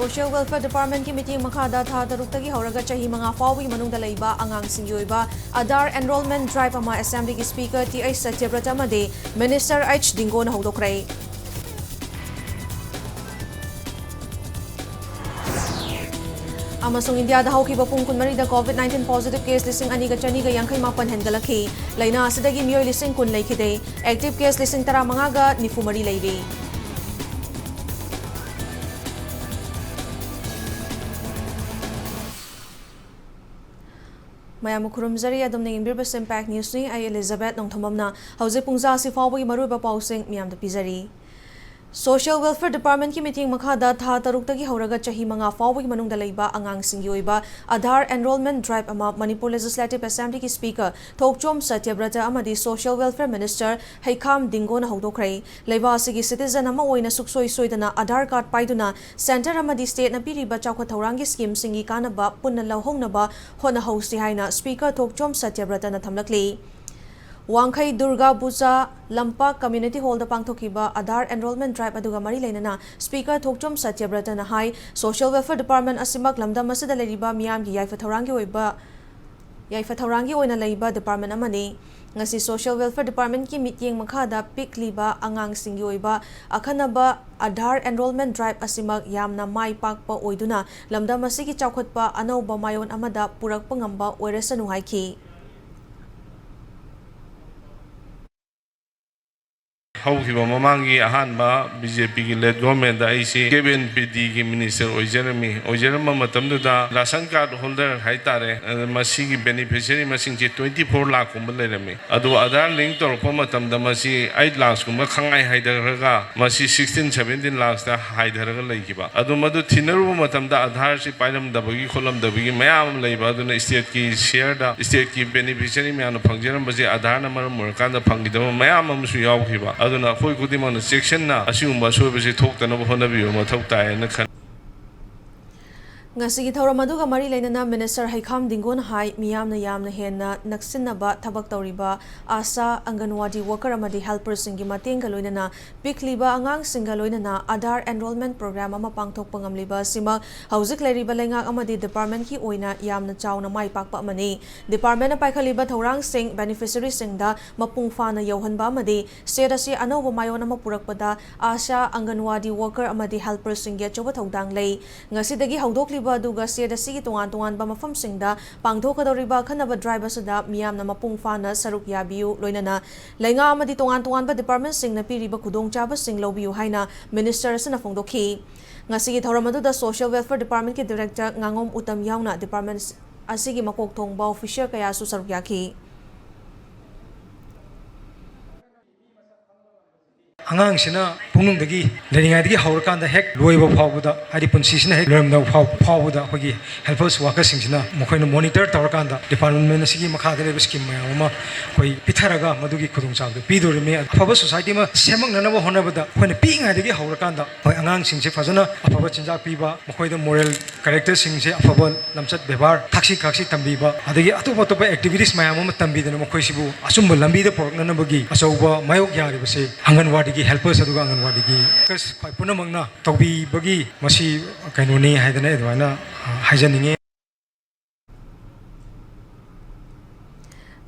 Social Welfare Department ki meeting makada tha tarukta ki hauraga chahi mga fawi manungda leiba angang singgi oiba Aadhaar enrollment drive ama assembly ki speaker T.I. Satyabrata amadi Minister H. Dingo na hudokrai. Amasung India da hauki bapung kunmari da COVID-19 positive case lising ani ga chani ga yangkai mapan hengalaki laina asidagi miyoy lising kun laikide active case lising tara mangaga nifumari lairi. Mayam kurumzari adum ning imbirba impact news ni ay Elizabeth nong thomamna hauze pungza si fawagi maruba pausing miyam da pizari. Social Welfare Department ki meeting makada tha tarukta ki hauraga chahi manga fawagi manungda leiba angang singgi oiba Aadhaar enrollment drive ama Manipur Legislative Assembly ki speaker Thokchom Satyabrata amadi Social Welfare Minister Haikam Dingo na hudokrai leiba asigi citizen ama oina suksoi soidana Aadhaar card paiduna center amadi state na piriba chawkha thaurangi scheme singi kanaba punna lauhongnaba hona hosti haina speaker Thokchom Satyabrata na thamlakli. Wangkai Durga Puja Lampak Community Hall da pangthokiba Aadhaar enrollment drive aduga mari leinana speaker Thokchom Satyabrata na hai Social Welfare Department asimak lamdam asida leriba miyam gi yaifa thaurangi oina leiba department amani ngasi Social Welfare Department ki meeting makada pikliba angang singgi oiba akhanaba Aadhaar enrollment drive asimak yamna mai pakpa oiduna lamdam asigi chawkhatpa anauba mayon amada purakpa ngamba oiresanu haiki. Haukiba mamangi ahanba BJP ki led government da aisi Kevin PD ki minister oijarama matamda da ration card holder haitare masigi beneficiary masing 24 lakh kumba lerami adu Aadhaar link torpa matamda masi 8 lakhs kumba khangai haidaraga masi 16 17 lakhs da haidaraga leikiba adu madu thinaru matamda Aadhaar si pailam dabagi kholam dabagi mayam leiba adu na state ki share da state ki beneficiary me anu phangjaram basi Aadhaar number murkanda phangidama mayam amsu yawkiba aduna khoi kudimana section na asiumba soibasi thoktana honabiyo mathau tai na khan ngasi gi thawra maduga mari leinana Minister Haikam Dingo na hai miyamna yamna henna naksinaba thabak tawriba asa anganwadi worker amadi helper singi matenga loinana pikliba angang singa loinana Aadhaar enrollment program ama pangthok pangamliba sima hauzik leriba lengak amadi department ki oina yamna chawna mai pakpa amani department na paikhaliba thorang sing beneficiary singda mapung fana yauhanba amadi state asi anoba mayon ama purakpada asa anganwadi worker amadi helper singi choba thodang lei ngasi dagi haudok aduga state asigi tongan ba mafam singda pangthokadoriba khanaba drive asada miyamna mapung fana saruk yabiu loinana lenga amadi tongan ba department singna piriba khudongchaba sing lobiu haina minister asana phongdokhi ngasigi thoramadu da Social Welfare Department ki director ngangom utam yauna department asigi makok thongba official kaya su saruk yakhi angang sina punung dagi leningai dagi haurkan da hek loiba phawbuda hari punsi sina hek leram da phawbuda hogi helpers workers sing sina mokhoina monitor tawrakan da department sigi makha de scheme ma koi pitharaga madugi khudung chawde pidori me afaba society ma semang nana ba honabada khoina pingai dagi haurkan da hoi angang sing se fajana afaba chinja piba mokhoida moral character sing se afaba lamchat bebar thaksi tambiba adagi atopa topa activities mayam ma tambidana mokhoi sibu asumba lambi da porokna bagi asauba mayok yari base anganwadi helpers aduga anganwadi gi kas khoi punamangna tawbi bagi masi kainoni haidana edwana haijaninge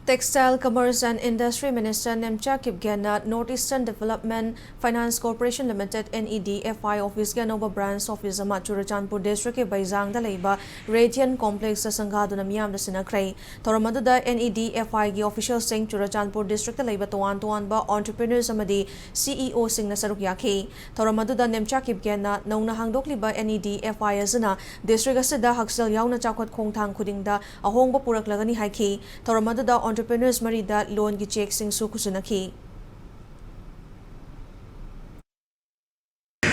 Textile, Commerce and Industry Minister Nemcha Kipgena Northeastern Development Finance Corporation Limited NEDFI Office ga Nova Branch Office ama Churachandpur District ke Baizang da leiba Radiant Complex sa sanghaduna miyam da sinakrai thoramadu da NEDFI gi official sing Churachandpur District da leiba tuan ba entrepreneurs amadi CEO sing na saruk yakhi thoramadu da Nemcha Kipgena nongna hangdokliba NEDFI azana district asida haksel yauna chakhot khongthang khudingda ahongba puraklagani haiki thoramadu da entrepreneurs marida loan ki check sing su kusunaki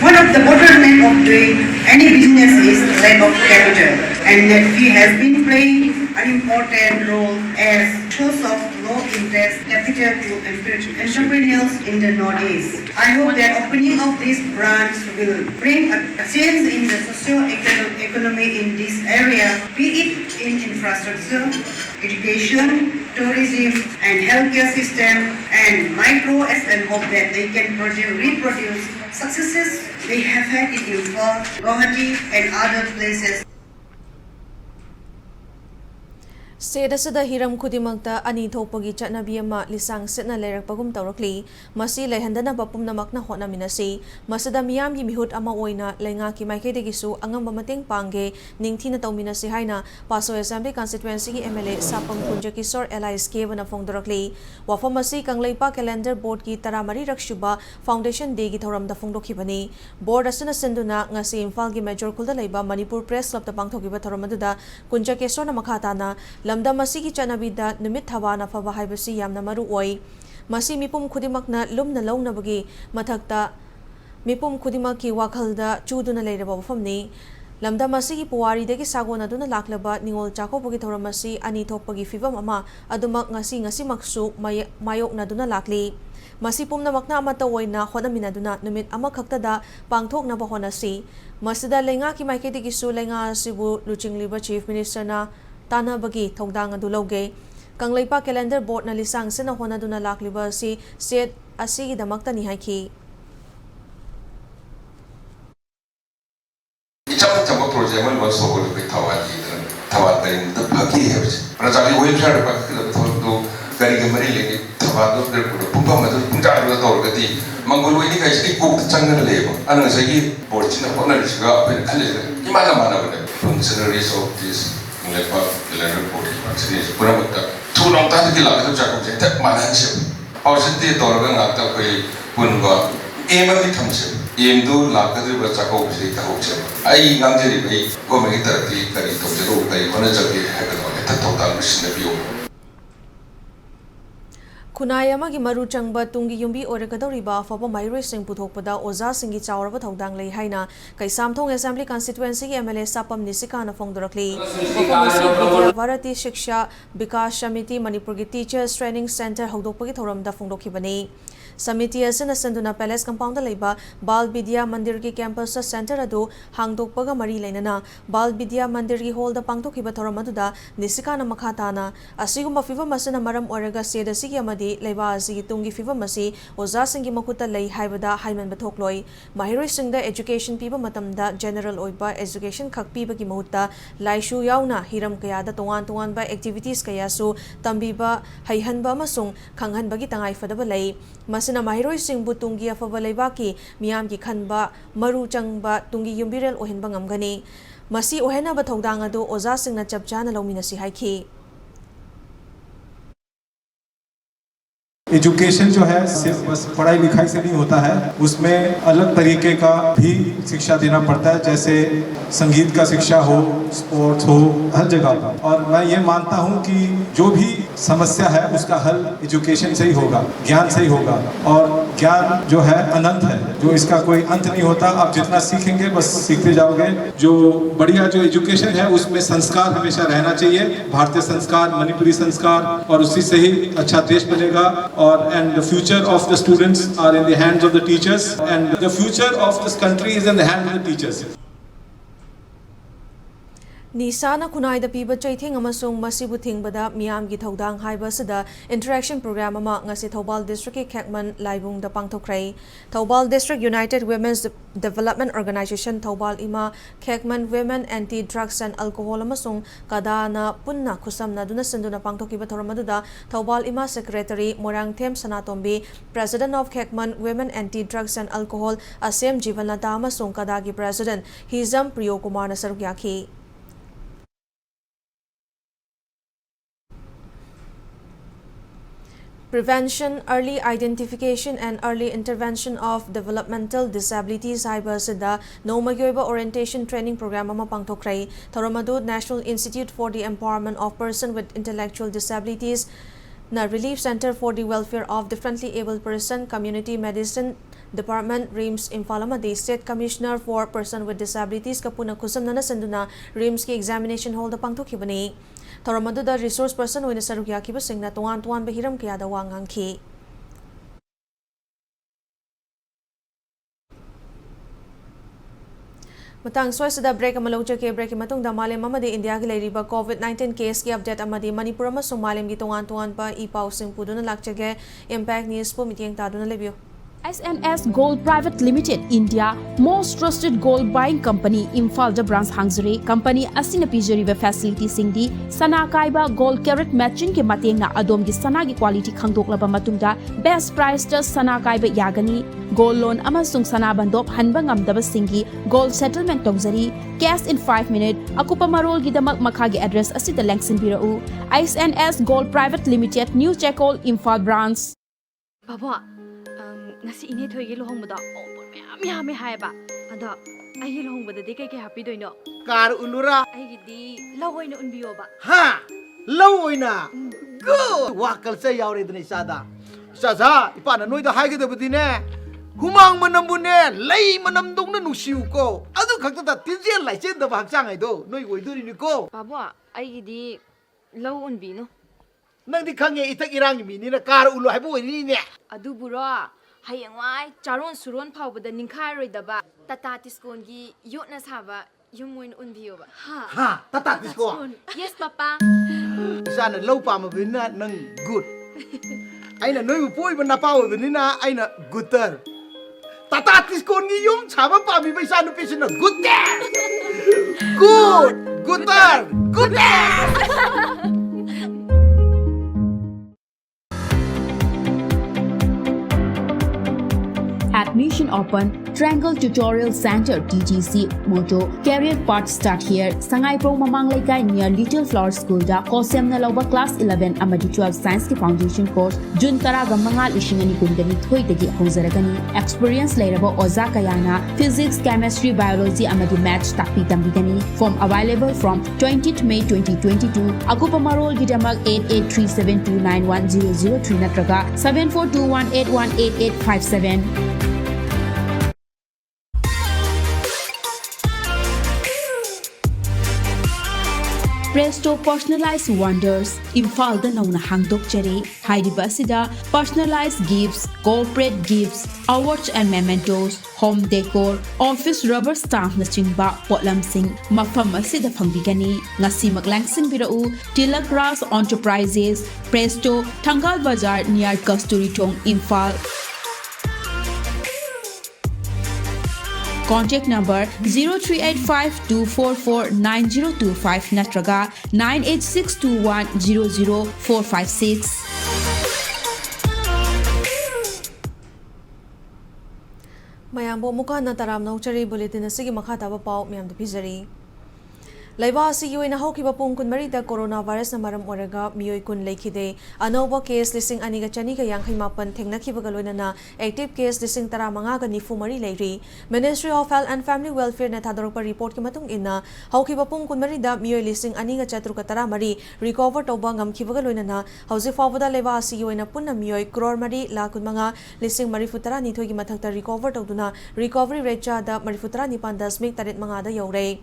one of the bottleneck of doing any business is lack of capital, and that fee has been playing an important role as source of low interest capital to entrepreneurs in the Northeast. I hope that opening of this branch will bring a change in the socio-economy in this area, be it in infrastructure, education, tourism and healthcare system, and micro and hope that they can reproduce successes We have had it in Guwahati and other places. State asida hiram khudimakta ani thokpagi chatnabi ama lisang sitna leirakpagum tawrakli masi leihandana bapumnamakna hotnaminasi masada miyamgi mihut ama oina leingaki maikedegisu angamba mateng pangge ningthina tawminasi haina Paso Assembly constituency gi MLA Sapam Kunjakisor Allies Kevana fongdorakli wafam asi Kanglaipa Calendar Board ki taramari rakshuba Foundation Day gi thoramda fongdokhibani board asina senduna ngasi Imphal gi Major Khulda leiba Manipur Press Club ta pangthokiba thoramadуда Kunjakisor na makhatana lamdam asigi chanabida numit thawana phaba haibasi yamna maru oi masi mipum khudimakna lumna launabagi mathakta mipum khudimaki wakhalda chuduna leiraba wafamni lamdam asigi puwari degi sagona duna laklaba ningol chakopagi thoramasi ani thokpagi fibam ama adumak ngasi maksu mayokna duna lakli masi pumnamakna amata oina honaminaduna numit amakhaktada pangthoknaba honasi masida lenga ki maiketigi su lenga asibu luchingliba Chief Minister na Tana bagi thongdang adu loge Kanglaipa Calendar Board na lisang sina honaduna lakliba si state asigi damakta ni haiki इचम project में बस सोगल पे थवाल करें तो भागी है प्रजाली website पर तो गाड़ी के मरी लेंगे थवाल तो फिर पुंपा में तो पुंजा रुआ तो और गति मंगोल वही का इसकी कुक चंगन लेबो अन सही बोर्ड चिन्ह होना रिश्ता अपन खले इमाना माना बने functionaries of this Manipur Calendar Board vaccination pura mutta thu nong ta ki la ka chak je tak manan che ausiti tor ga ngak ta koi pun ga em mi tham che em du la ka de ba chak ho se ka ho che ai ngam je ri bai ko me tar ki kari to je ro bai kona ja ki ha ka ta ta ta mission bi Kunayama gi maru changba tungi yumbi orekadoriba faba mairoi sing puthokpada oza singi chawraba thodang lei haina Kaisamthong Assembly constituency gi MLA Sapam Nisikana fongdorakli Vidya Bharati Shiksha Vikas Samiti Manipur gi Teachers Training Center hodokpagi thoramda fongdokhibani Samiti asina senduna Palace compound da leiba Bal Vidya Mandir gi campus center adu hangdokpaga mari leinana Bal Vidya Mandir gi hall da pangtokhiba thoramatuda Nisikana makhatana asigumba fivam asina maram oraga seda sigi amadi leiba asigi tungi fivam asi oza singi makuta lei haibada haiman bathokloi mahiroi singda education piba matamda general oiba education khak piba gi mahutta laishu yauna hiram kaya da tongan ba activities kaya su tambiba haihanba amasung khanghanba gi tangai fadaba lei masina mahiroi singbu tungi afaba leibaki miyam gi khanba maru changba tungi yumbirel ohenba ngamgani masi ohena ba thodang adu oza singna chapchana lominasi haiki education जो है सिर्फ बस पढ़ाई लिखाई से नहीं होता है उसमें अलग तरीके का भी शिक्षा देना पड़ता है जैसे संगीत का शिक्षा हो स्पोर्ट्स हो हर जगह पर और मैं ये मानता हूँ कि जो भी समस्या है उसका हल एजुकेशन से ही होगा ज्ञान से ही होगा और ज्ञान जो है अनंत है जो इसका कोई अंत नहीं होता आप जितना सीखेंगे बस सीखते जाओगे जो बढ़िया जो एजुकेशन है उसमें संस्कार हमेशा रहना चाहिए भारतीय संस्कार मणिपुरी संस्कार और उसी से ही अच्छा देश बनेगा and the future of the students are in the hands of the teachers and the future of this country is in the hands of the teachers. Nisana kunai da piba chaithing amasung masibu thingbada miyam gi thodang haiba sada interaction program ama ngasi Thobal District ki Khekman Laibung da pangthokrai Thobal District United Women's Development Organization Thobal ima Khekman Women Anti Drugs and Alcohol amasung kadana punna khusamna duna senduna pangthokiba thoramaduda Thobal ima Secretary Morangthem Sanatombi President of Khekman Women Anti Drugs and Alcohol Asem Jivanlata amasung kadagi President Hizam Priyo Kumar na sarugyaki Prevention, early identification and early intervention of developmental disabilities haibasida Nomagoiba orientation training program ama pangthokrai Thoramadu National Institute for the Empowerment of Persons with Intellectual Disabilities na Relief Center for the Welfare of Differently Abled Person Community Medicine Department RIMS Imfalamadi State Commissioner for Persons with Disabilities kapuna kusam nana senduna RIMS ki examination hall da pangthokhibani Thoramadu da resource person oina sarukya ki basingna tuan bahiram kya da wangangki Matang soisada break amaloja ke break matung da malem amadi India gi leiriba COVID-19 case ki update amadi Manipur amasung malem gi tuan pa ipau sing puduna lakchage impact news po mityeng taduna lebyo SNS Gold Private Limited India most trusted gold buying company Imphal branch hangzare company asina pijariba facility singdi sana kaiba gold carat matching ke matengna adom gi sana gi quality khangdoklaba matungda best price ta sana kaiba yagani gold loan amasung sana bandop hanba ngamdaba singi gold settlement tongzari cash in 5 minutes akupa marol gi damak makhagi address asida langsin birau SNS Gold Private Limited New Chekol Imphal branch Baba ngasi ine thoigi lohongbada ompor meyam yame haiba ada ai lohongbada de kai happy doino कार उलुरा ai gidi lawoina unbiyo ba हा लवोइना गो वाकल से यावरे दने सादा साजा इपाना नोइदा हाइगदबदिने हुमांग मनमबुने लै मनम दोंगना नुसिउ को अदु खक्ता तिजे लाइसे द भागचांग आइदो नोइ ओइदुरिनि को Baba ai gidi law unbino नंदी खंगे इथक इरांग मिनिना कार उलु हाइबो ओइनिने adu buro hayangwai charon suron phawbada ningkhai roidaba tata tiskongi yotna saba yummoin unbiyo ba हा तता तिसको yes papa इसाना लौ पामबिना नंग गुड आइना नोइ पोइबा नपा ओइबनिना आइना गुटर तता तिसकोनगी युम छाबा पाबि बैसा नुपिसिना गुटर good गुटर गुटर Admission open. Triangle Tutorial Center TTC Moto Career Path Start here. Sangai Pro Mamang Laikai near Little Flower School da Kosem na Lauba Class 11 amadi 12 Science ki Foundation course Jun Taraga Mangal Ishingani Kundani Thoi Tagi Hozaragani Experience Lairaba Oza Kayana Physics, Chemistry, Biology amadi Maths Takpi Tambigani Form available from 20th May 2022 Akupa Marol Gidamak 8837291003 Natraga 7421818857 Presto Personalized Wonders Imphal da nauna hangdok jare hairiba asida personalized gifts, corporate gifts, awards and mementos, home decor, office rubber stamp na chingba potlam sing mafam asida phangbigani ngasi maglangsing birau Tilak Ras Enterprises Presto Thangal Bazar near Kasturi Thong Imphal Contact number 0385-244-9025 natraga 98621-00456. mayambo muka na taram nauchari bulletin asigi makha taba pau myam de pizari Laiba asigi oina haukiba pung kunmari da coronavirus na maram oraga miyoi kun lekhide anoba case lising aniga chani ga yang mapan thengnakiba ga loina na active case lising tara manga ga nifu mari leiri Ministry of Health and Family Welfare na thadorpa report ki matung inna haukiba pung kunmari da miyoi lising aniga chatru ka tara mari recover toba ngamkiba ga loina na hauji fawada laiba asigi oina punna miyoi crore mari lakun manga lising mari futara ni thoi gi mathakta recover toduna recovery rate cha da mari futara ni pan 10 taret manga da yore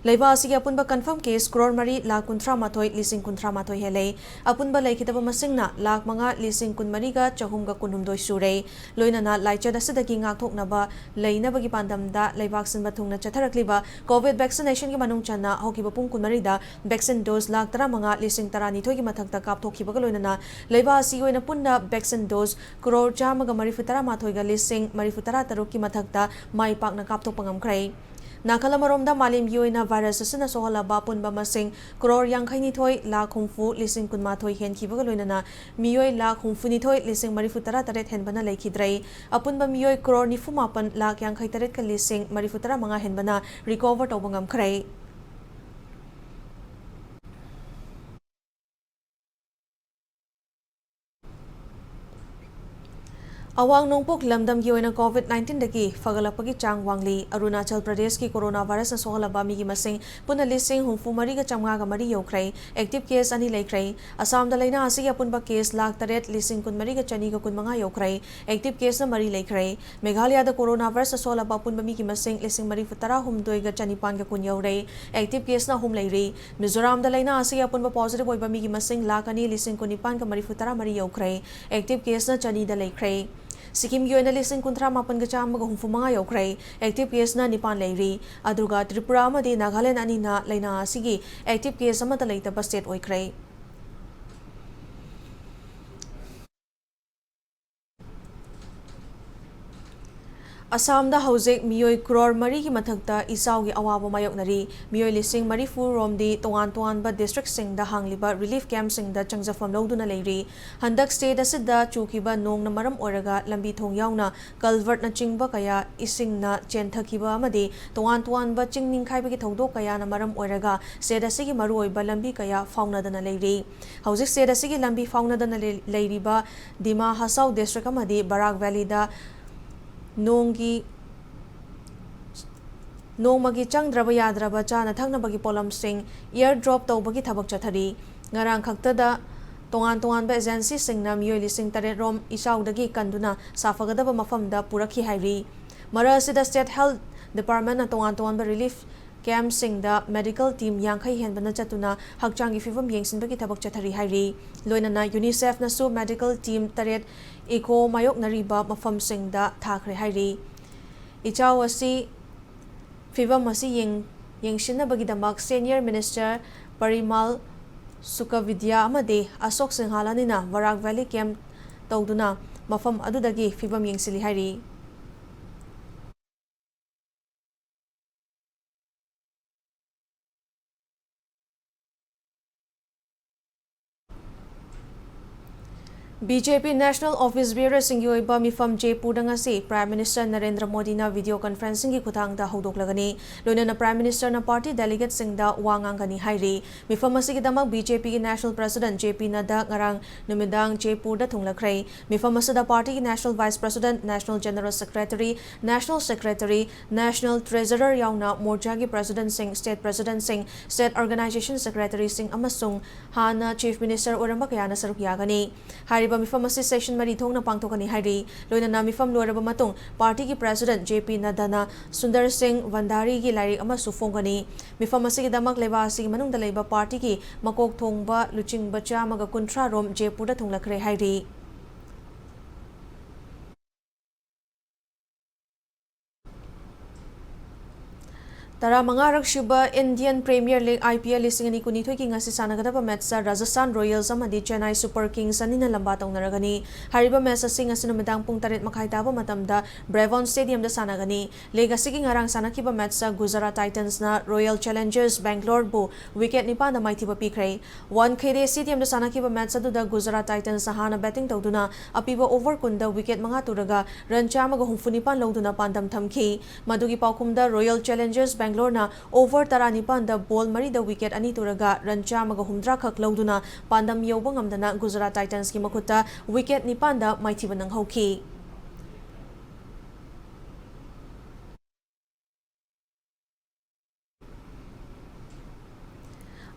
Laiba asigi apunba confirm case crore mari lakh kunthra mathoi lising kunthra mathoi hele apunba laikhitaba masingna lakh manga lising kunmari ga chahum ga kunhumdoi sure loina na laichada sidagi ngakthoknaba leinaba gi pandamda laibak sinba thungna chatharakliba covid vaccination gi manung channa hokiba pung kunmari da vaccine dose lakh tara manga lising tarani thoi gi mathakta kapthokhiba ga loina na laiba asigi oina punna vaccine dose crore chama ga marifutara mathoi ga lising marifutara taruk ki mathakta mai pakna kapthokpangam khrai Nakala maromda malim yoina virus asina sohala bapun bamasing crore yang khaini thoi lakh humfu lising kunma thoi hen khibaga loinana miyoi lakh humfu ni thoi lising marifutara taret hen bana laikhidrai apun ba miyoi crore ni fumapan lakh yang khai taret ka lising marifutara manga hen bana recover tobangam khrai Awang nongpok lamdam gi oina COVID-19 dagi fagalapagi chang wangli Arunachal Pradesh ki coronavirus na sohalaba mi gi masing puna lising humfu mari ga chamga ga mari yokrai active case ani laikrai Assam da laina asigi apunba case lakh taret lising kun mari ga chani ga kun manga yokrai active case na mari laikrai Meghalaya da coronavirus na sohalaba apunba mi gi masing lising mari futara humdoi ga chani pan ga kun yaurai active case na hum lairi Mizoram da laina asigi apunba positive oiba mi gi masing lakh ani lising kun pan ga mari futara mari yokrai active case na chani da laikrai Sikkim gi oina lising kunthra mapan ga cham ga humfu manga yokrai active case na nipan leiri aduga Tripura amadi Nagaland ani na laina asigi active case amata leitaba state oikrai Assamda hauzik miyoi crore mari ki mathakta isau gi awaba mayoknari miyoi lising marifu romdi tongan ba district sing da hangliba relief camp sing da changjafam loduna leiri handak state asida chukiba nong na maram oraga lambi thong yauna culvert na chingba kaya ising na chenthakiba amadi tongan ba chingning khaiba ki thogdo kaya na maram oraga state asigi maroi ba lambi kaya fauna dana leiri hauzik state asigi lambi fauna dana leiri ba dima hasau district amadi barak valley da nonggi nongmagi changdraba yadraba chana thangnabagi polam sing air drop tawbagi thabak chathari ngarang khaktada tongan ba agency singna miyoi lising tare rom isaudagi kanduna safagadaba mafamda purakhi hairi mara asida state health department na tongan ba relief camp singda medical team yankhai henbana chatuna hakchangi fivum yengsinbagi thabak chathari hairi loinana unicef na su medical team taret eco mayok nariba mafam singda thakre hairi ichaw asi fivum asi yengsinabagi damak senior minister Parimal Sukavidya amade Asok Singhalanina Barak Valley camp tawduna mafam adudagi fivum yengsili hairi BJP National Office Bearer Singhi oiba mifam Jaipur dangasi Prime Minister Narendra Modi na video conferencing gi khutang da hodoklagani loina Prime Minister na party delegate singda wangangani hairi mifam asigi damak BJP gi National President JP Nadda ngarang numidang Jaipur da thunglakrai mifam asada party gi National Vice President National General Secretary National Secretary National Treasurer yauna Morcha gi President Singh State Organization Secretary Singh amasung hana Chief Minister oramba kayana saruk yagani hari mifam asi session mari thongna pangthokani hairi loina mifam loraba matung party ki president JP Nadda na Sundar Singh Vandari gi lairi ama sufongani mifam asi gi damak leba asi manung da leba party ki makok thongba luching bacha maga kuntra rom Jaipur da thunglakre hairi Tara mangarak shuba Indian Premier League IPL lising ani kunithoi ki ngasi sanagadaba match sa Rajasthan Royals amadi Chennai Super Kings anina lamba tawnaragani hariba match asing asina medang pung 8 makhai taba matamda Bravon Stadium da sanagani lega sigi ngarang sanakiba match sa Gujarat Titans na Royal Challengers Bangalore bu wicket nipa na maithiba pikrai 1KD Stadium da sanakiba match aduda Gujarat Titans hana batting tawduna apiba over kunda wicket manga turaga run chamaga humfunipan lawduna pandam thamki madugi paukumda Royal Challengers Bangalore na over taranipan da ball mari da wicket ani turaga run chamaga humdra khak lawduna pandam yoba ngamdana Gujarat Titans ki makuta wicket nipan da maithiba nang hauki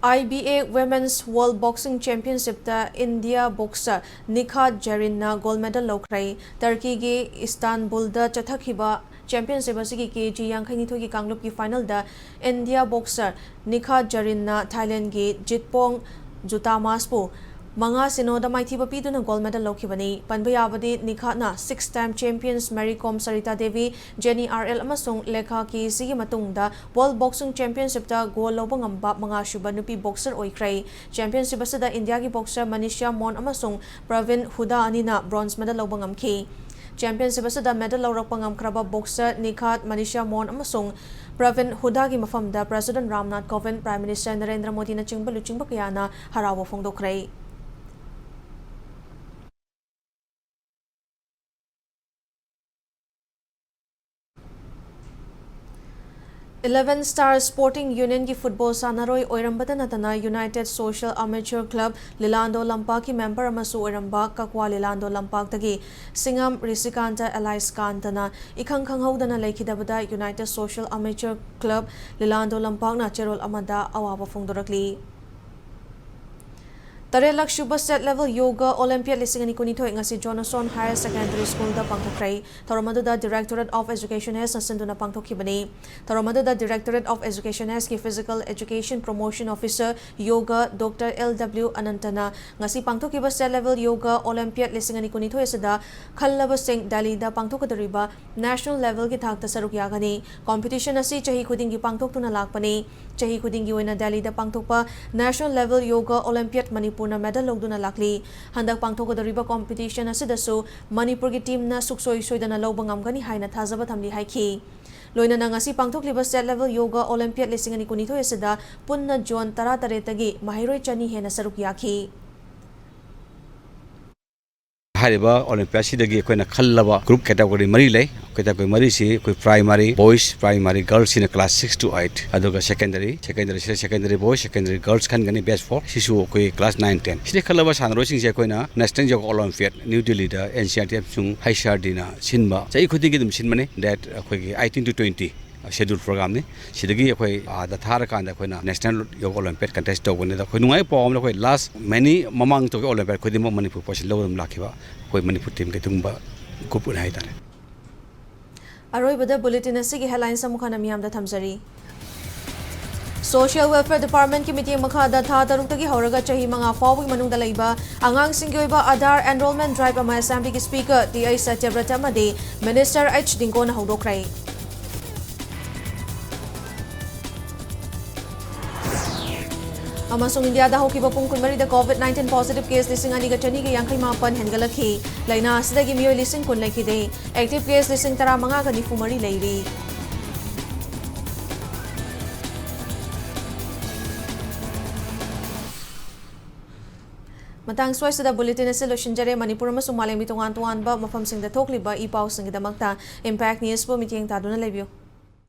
IBA Women's World Boxing Championship da India boxer Nikhat Jarin na gold medal lokrai Turkey ge Istanbul da chathakhiba Championship asigi KG Yangkhani thogi Kanglup ki final da India boxer Nikhat Jarin na Thailand ge Jitpong Jutamaspu Manga Sinoda Maithiba piduna gold medal lokhibani Panbayabadi Nikhat na 6-time champions Mary Kom Sarita Devi Jenny RL amasung Lekha ki sigi matungda World Boxing Championship da gold lobang amba mga shuba nupi boxer oikrai Championship asada India ki boxer Manisha Mon amasung Pravin Huda anina bronze medal lobang amki Championship asada medal lawrak pangam kraba boxer Nikhat Manisha Mon amasung Pravin Huda ki mafamda President Ramnath Kovind Prime Minister Narendra Modi na chingba luchingba kayana harawa fongdokrai 11-star Sporting Union की football सानारोई ओइरंबदा नतना United Social Amateur Club Lilando Lampak की member अमसु ओइरंबा कक्वा Lilando Lampak तगी Singam Risikanta alias कांतना इखंग खंगहौदना लेखिदबदा United Social Amateur Club Lilando Lampak ना चेरोल अमदा अवाबा फोंदोरकली Tarelak Shuba State Level Yoga Olympiad Lisingani Kunito ngasi Johnson Higher Secondary School da pangthokrai Taramadu da Directorate of Education has nasinduna pangthokibani Taramadu da Directorate of Education has ki Physical Education Promotion Officer Yoga Dr. LW Anantana ngasi pangthokiba State Level Yoga Olympiad Lisingani Kunito esada khallaba sing Delhi da pangthokadariba National Level ki thakta saruk yagani Competition asi chahi khudingi pangthoktuna lakpani chahi khudingi oina Delhi da pangthokpa National Level Yoga Olympiad Manipur Manipurna medal logduna lakli handak pangthokodariba competition asidasu Manipur gi team na suksoi soidana lobang amgani haina thajaba thamli haiki loina na ngasi pangthokliba state level yoga olympiad lisingani kunithoi asida punna John tara-taretagi mahiroi chani hena saruk yaki हारिबा Olympiad सिदगी कोइना खल्लबा group category मरी ले category मरी सी कोई primary boys primary girls in class 6 to 8 अदुगा सेकेंडरी बॉयज सेकेंडरी गर्ल्स खन गनी बेस्ट फॉर शिशु कोई क्लास 9 10 सिदे खल्लबा सानरो सिंग से Koyna national yoga olympiad new Delhi दा एनसीआरटीएफ सुंग हाइशारदिना सिनबा चाइ खुदी गिदम सिनमने दैट कोई 18 to 20 schedule program ni sidagi akoi da thar kan da koina national yoga olympiad contest to gone da koi nungai pom la koi last many mamang to olympiad koi dim Manipur posil lawum lakhiba koi Manipur team ke tumba group unai tare aroi bada bulletin asigi headlines amukhana miyam da thamjari Social Welfare Department ki meeting makhada tha taruk horaga chahi manga fawi manungda leiba angang singgi oiba Aadhaar enrollment drive ama assembly ki speaker TI Satyavrata made Minister H Dingona hodokrai Amasung India da hoki bapung kunmari da COVID-19 positive case lising ani ga chani ga yangkai mapan hengalakhi laina asidagi miyoi lising kun laikide active case lising tara manga ga nifumari leiri Matang swai sada bulletin ase loshinjare Manipur amasung malemi tongan ba mafam sing da thokliba ipau sing da makta Impact News po meeting taduna lebyo